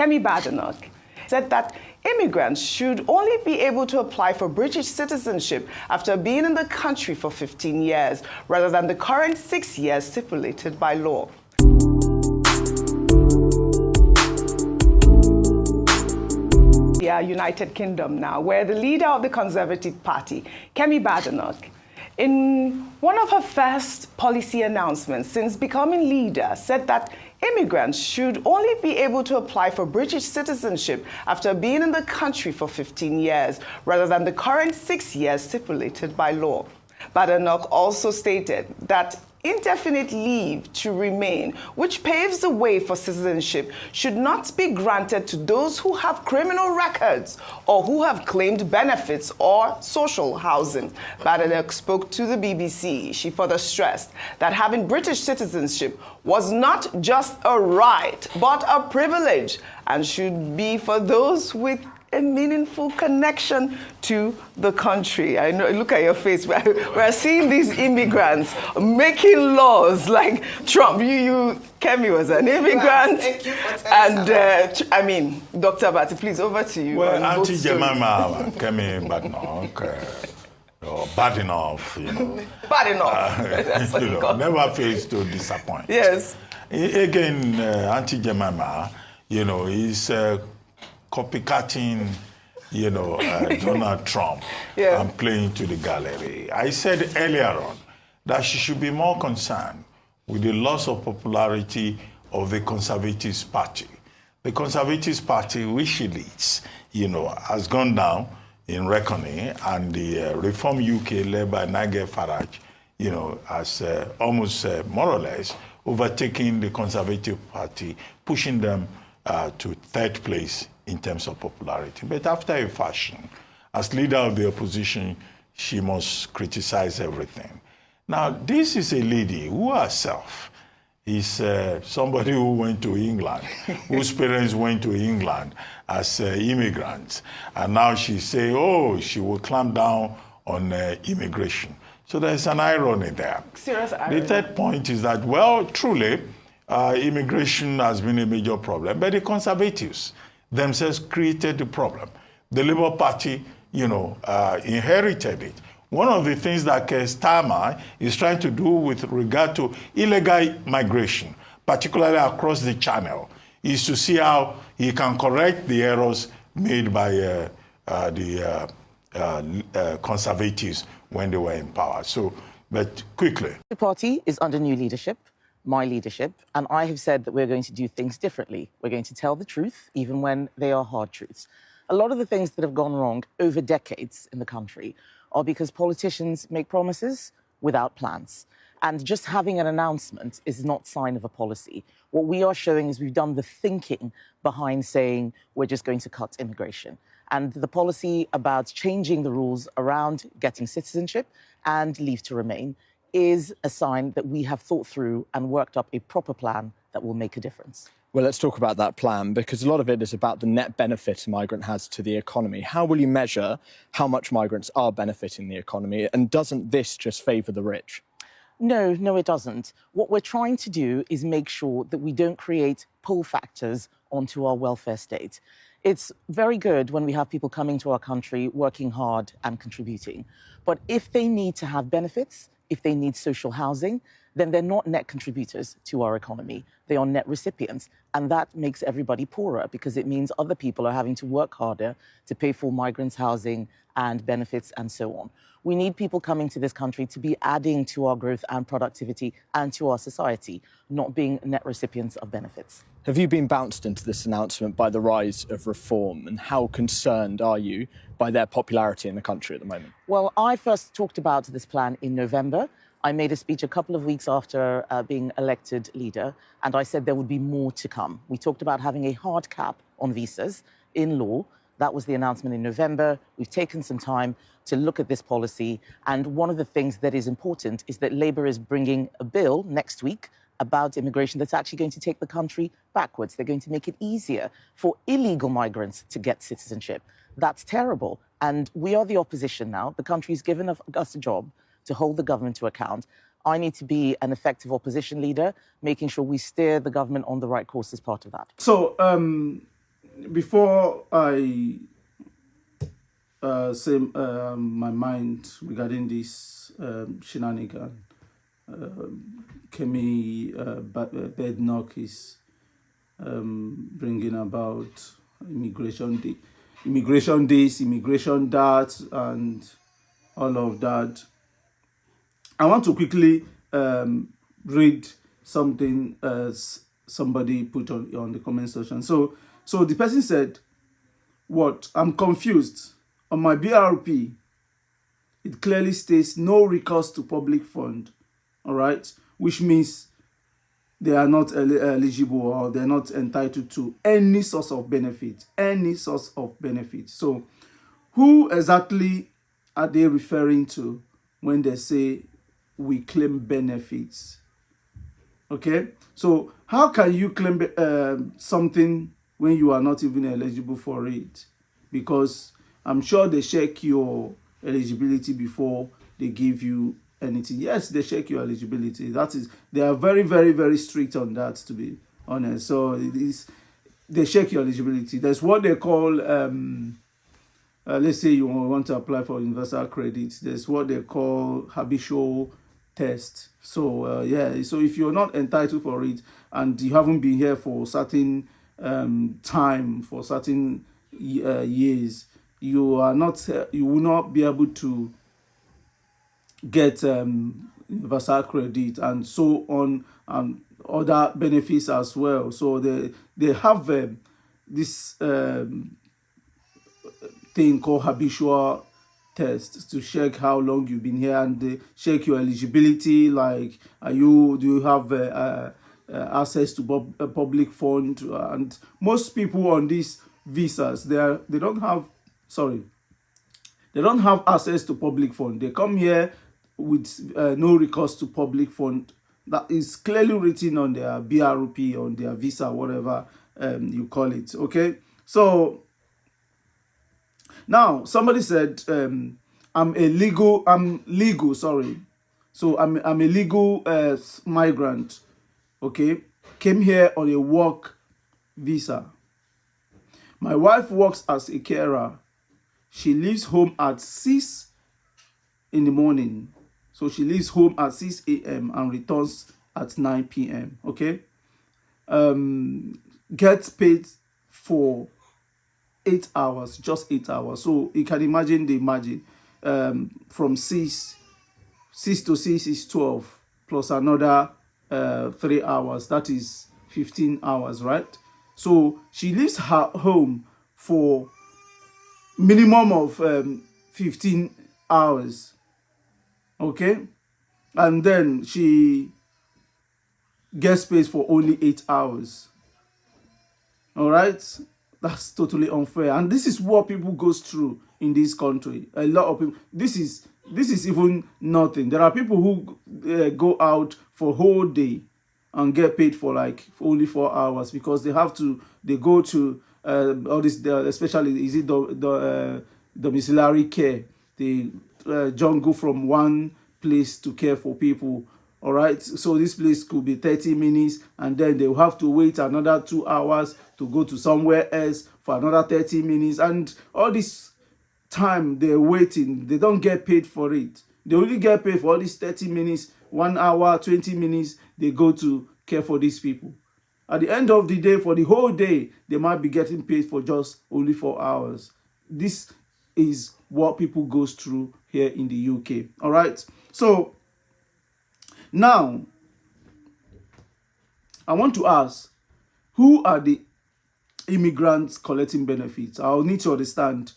Kemi Badenock, said that immigrants should only be able to apply for British citizenship after being in the country for 15 years, rather than the current 6 years stipulated by law. United Kingdom now, where the leader of the Conservative Party, Kemi Badenock, in one of her first policy announcements since becoming leader, said that immigrants should only be able to apply for British citizenship after being in the country for 15 years, rather than the current 6 years stipulated by law. Badenoch also stated that indefinite leave to remain, which paves the way for citizenship, should not be granted to those who have criminal records or who have claimed benefits or social housing. Badenoch spoke to the BBC. She further stressed that having British citizenship was not just a right, but a privilege, and should be for those with a meaningful connection to the country. I know, look at your face. We're seeing these immigrants making laws like Trump. Kemi was an immigrant. Thank you for I mean, Dr. Bati, please, over to you. Well, Auntie Jemima, Kemi Badenoch, Badenoch, you know. Badenoch. Never fails to disappoint. Yes. Again, Auntie Jemima, you know, is copycatting, you know, Donald Trump and playing to the gallery. I said earlier on that she should be more concerned with the loss of popularity of the Conservative Party. The Conservative Party, which she leads, you know, has gone down in reckoning, and the Reform UK, led by Nigel Farage, you know, has almost more or less overtaken the Conservative Party, pushing them to third place in terms of popularity. But after a fashion, as leader of the opposition, she must criticize everything. Now, this is a lady who herself is somebody who went to England, whose parents went to England as immigrants. And now she say, oh, she will clamp down on immigration. So there's an irony there. Serious irony. The third point is that, well, truly, immigration has been a major problem, but the Conservatives themselves created the problem. The Labour Party, you know, inherited it. One of the things that Keir Starmer is trying to do with regard to illegal migration, particularly across the Channel, is to see how he can correct the errors made by the Conservatives when they were in power. So, but quickly. The party is under new leadership, my leadership, and I have said that we're going to do things differently. We're going to tell the truth, even when they are hard truths. A lot of the things that have gone wrong over decades in the country are because politicians make promises without plans. And just having an announcement is not sign of a policy. What we are showing is we've done the thinking behind saying we're just going to cut immigration. And the policy about changing the rules around getting citizenship and leave to remain is a sign that we have thought through and worked up a proper plan that will make a difference. Well, let's talk about that plan, because a lot of it is about the net benefit a migrant has to the economy. How will you measure how much migrants are benefiting the economy? And doesn't this just favour the rich? No, it doesn't. What we're trying to do is make sure that we don't create pull factors onto our welfare state. It's very good when we have people coming to our country, working hard and contributing. But if they need to have benefits, if they need social housing, then they're not net contributors to our economy. They are net recipients. And that makes everybody poorer, because it means other people are having to work harder to pay for migrants' housing and benefits and so on. We need people coming to this country to be adding to our growth and productivity and to our society, not being net recipients of benefits. Have you been bounced into this announcement by the rise of reform, and how concerned are you by their popularity in the country at the moment? Well, I first talked about this plan in November. I made a speech a couple of weeks after being elected leader, and I said there would be more to come. We talked about having a hard cap on visas in law. That was the announcement in November. We've taken some time to look at this policy, and one of the things that is important is that Labour is bringing a bill next week about immigration that's actually going to take the country backwards. They're going to make it easier for illegal migrants to get citizenship. That's terrible. And we are the opposition now. The country's given us a job to hold the government to account. I need to be an effective opposition leader, making sure we steer the government on the right course as part of that. So, before I say my mind regarding this shenanigan, Kemi Badenock is bringing about immigration this, immigration that, and all of that. I want to quickly read something somebody put on the comment section. So the person said, "What? I'm confused. On my BRP, it clearly states no recourse to public fund, all right, which means they are not eligible or they're not entitled to any source of benefit, So who exactly are they referring to when they say we claim benefits? Okay, so how can you claim something when you are not even eligible for it? Because I'm sure they check your eligibility before they give you anything. Yes, they check your eligibility. That is, they are very, very, very strict on that, to be honest. So it is, they check your eligibility. There's what they call let's say you want to apply for universal credit. There's what they call habitual test. So yeah, so if you're not entitled for it and you haven't been here for certain time, for certain years, you will not be able to get universal credit and so on, and other benefits as well. So they have this thing called habitual test to check how long you've been here, and they check your eligibility, like do you have access to public fund. And most people on these visas, they don't have access to public fund. They come here with no recourse to public fund. That is clearly written on their BRP, on their visa, whatever you call it. Okay, so now somebody said I'm legal. So I'm a legal migrant. Okay, came here on a work visa. My wife works as a carer. She leaves home at 6 in the morning. So she leaves home at 6 a.m. and returns at 9 p.m. Okay. Gets paid for 8 hours, just 8 hours. So you can imagine the margin. From 6 to 6 is 12, plus another 3 hours. That is 15 hours, right? So she leaves her home for minimum of 15 hours. Okay, and then she gets paid for only 8 hours. All right, that's totally unfair, and this is what people goes through in this country. A lot of people. This is even nothing. There are people who go out for a whole day and get paid for only 4 hours because they go to all this, especially is it the domiciliary care. They jungle from one place to care for people. All right, so this place could be 30 minutes, and then they will have to wait another 2 hours to go to somewhere else for another 30 minutes, and all this time they're waiting, they don't get paid for it. They only get paid for all these 30 minutes, 1 hour, 20 minutes they go to care for these people. At the end of the day, for the whole day, they might be getting paid for just only 4 hours. This is what people goes through here in the UK. All right, so now I want to ask, who are the immigrants collecting benefits? I'll need to understand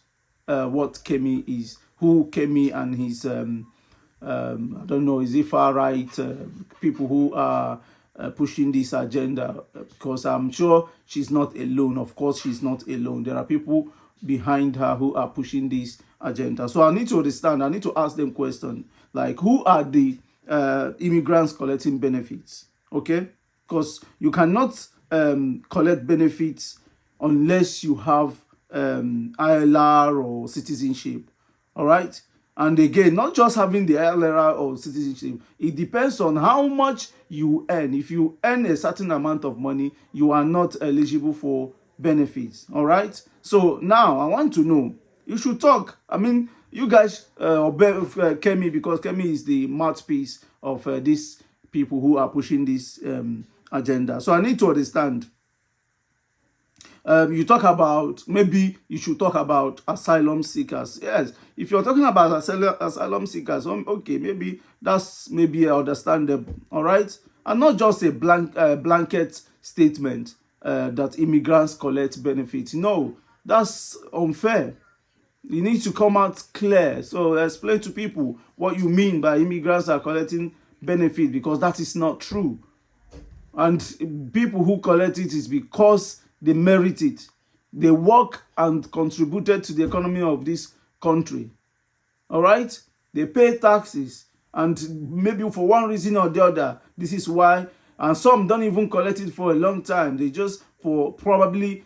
what Kemi is, who Kemi and his I don't know, is it far right people who are pushing this agenda, because I'm sure she's not alone. Of course she's not alone. There are people behind her who are pushing this agenda. So I need to understand, I need to ask them questions like, who are the immigrants collecting benefits? Okay, because you cannot collect benefits unless you have ILR or citizenship. All right, and again, not just having the ILR or citizenship, it depends on how much you earn. If you earn a certain amount of money, you are not eligible for benefits. All right. So now I want to know. You should talk. I mean, you guys obey Kemi, because Kemi is the mouthpiece of these people who are pushing this agenda. So I need to understand. You talk about, maybe you should talk about asylum seekers. Yes, if you're talking about asylum seekers, okay, maybe that's maybe understandable. All right, and not just a blanket statement that immigrants collect benefits. No, that's unfair. You need to come out clear. So explain to people what you mean by immigrants are collecting benefit, because that is not true. And people who collect it is because they merit it. They work and contributed to the economy of this country. All right? They pay taxes. And maybe for one reason or the other, this is why. And some don't even collect it for a long time. They just for probably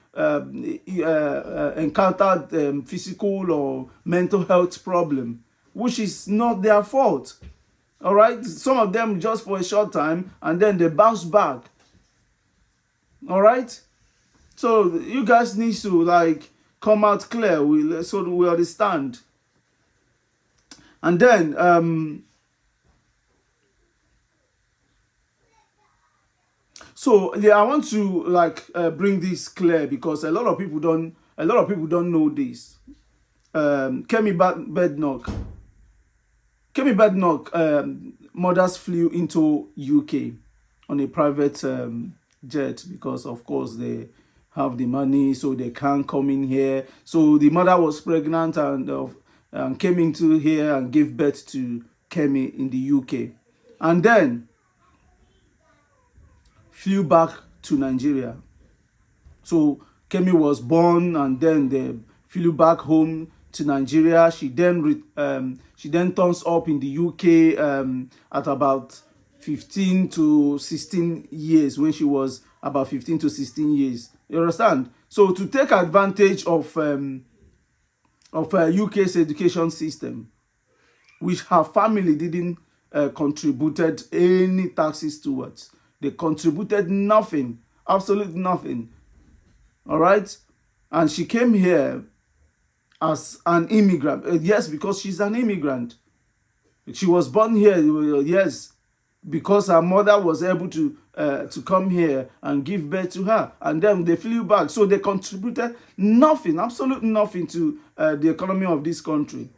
encountered physical or mental health problem, which is not their fault. All right? Some of them just for a short time, and then they bounce back. All right? So you guys need to like come out clear, so we understand. And then so yeah, I want to like bring this clear, because a lot of people don't know this. Kemi Badenoch mothers flew into UK on a private jet, because of course they have the money, so they can't come in here. So the mother was pregnant and came into here and gave birth to Kemi in the UK, and then flew back to Nigeria. So Kemi was born, and then they flew back home to Nigeria. She then turns up in the UK at about 15 to 16 years, when she was about 15 to 16 years. You understand? So to take advantage of UK's education system, which her family didn't contributed any taxes towards. They contributed nothing, absolutely nothing. All right? And she came here as an immigrant. Yes, because she's an immigrant. She was born here, yes, because her mother was able to come here and give birth to her, and then they flew back. So they contributed nothing, absolutely nothing, to the economy of this country.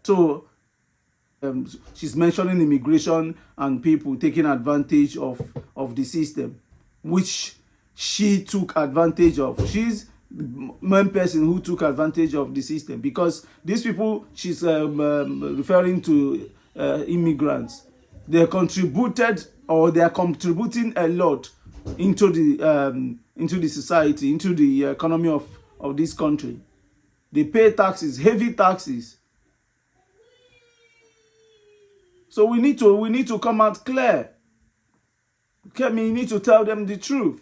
So she's mentioning immigration and people taking advantage of the system, which she took advantage of. She's the main person who took advantage of the system, because these people she's referring to, immigrants, they contributed, or they are contributing a lot into the society, into the economy of this country. They pay taxes, heavy taxes. So we need to come out clear. Kemi, you need to tell them the truth.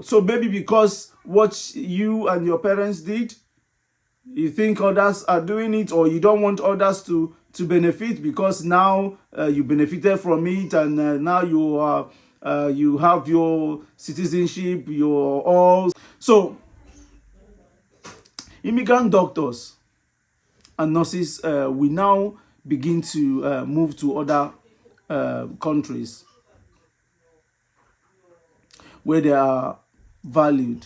So maybe because what you and your parents did, you think others are doing it, or you don't want others to benefit, because now you benefited from it, and now you have your citizenship, your all. So immigrant doctors and nurses will now begin to move to other countries where they are valued.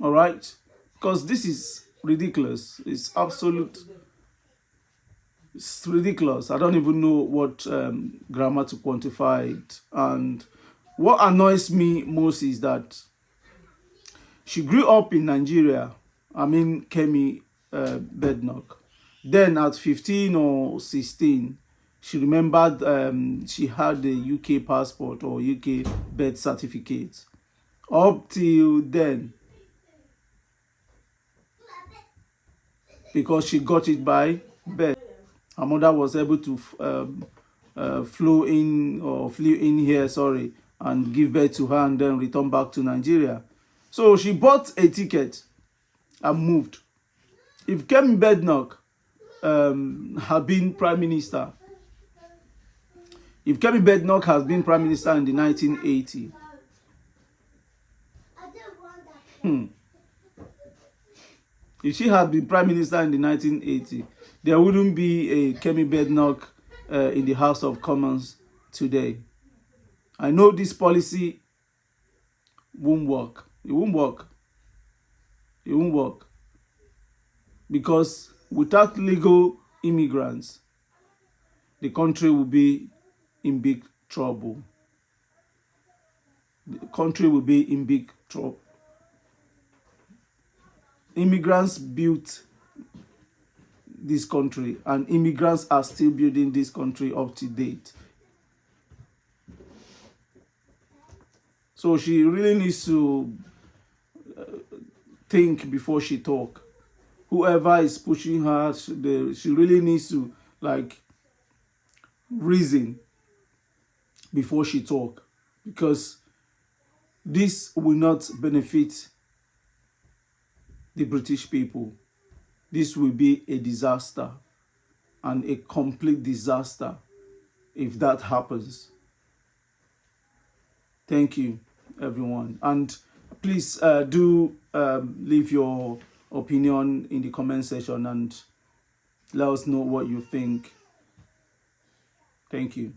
All right? Because this is ridiculous. It's absolute. It's ridiculous. I don't even know what grammar to quantify it. And what annoys me most is that she grew up in Nigeria. I mean, Kemi Badenoch. Then at 15 or 16, she remembered she had a UK passport or UK birth certificate. Up till then, because she got it by birth, her mother was able to flew in here, sorry, and give birth to her, and then return back to Nigeria. So she bought a ticket and moved. If Kemi Badenoch had been prime minister, If Kemi Badenoch has been Prime Minister in the 1980s, if she had been Prime Minister in the 1980s, there wouldn't be a Kemi Badenoch in the House of Commons today. I know this policy won't work. It won't work. It won't work. Because without legal immigrants, the country will be in big trouble. The country will be in big trouble. Immigrants built this country, and immigrants are still building this country up to date. So she really needs to think before she talk. Whoever is pushing her, she really needs to reason before she talk, because this will not benefit the British people. This will be a disaster, and a complete disaster if that happens. Thank you, everyone. And please do leave your opinion in the comment section and let us know what you think. Thank you.